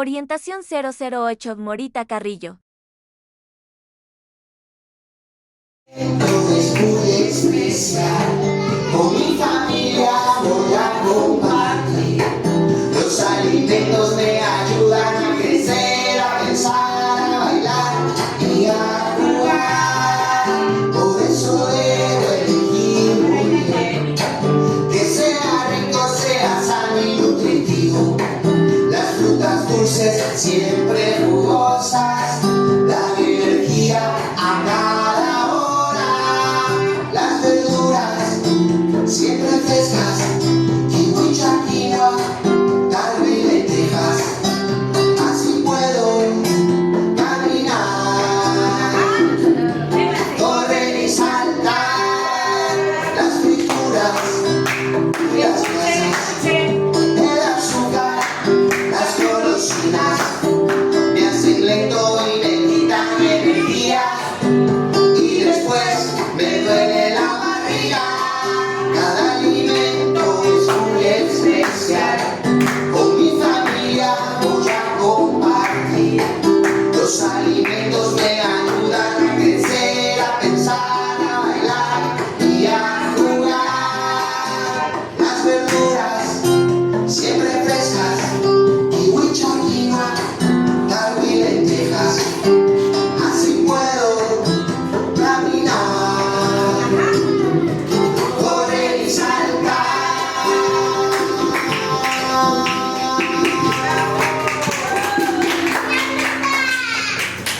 Orientación 008 Morita Carrillo. Todo es muy especial, con mi familia voy a compartir. Los alimentos me ayudan a crecer, a pensar, a bailar y a jugar. Por eso debo elegir muy bien, que sea rico, sea sano y nutritivo. Las frutas dulces siempre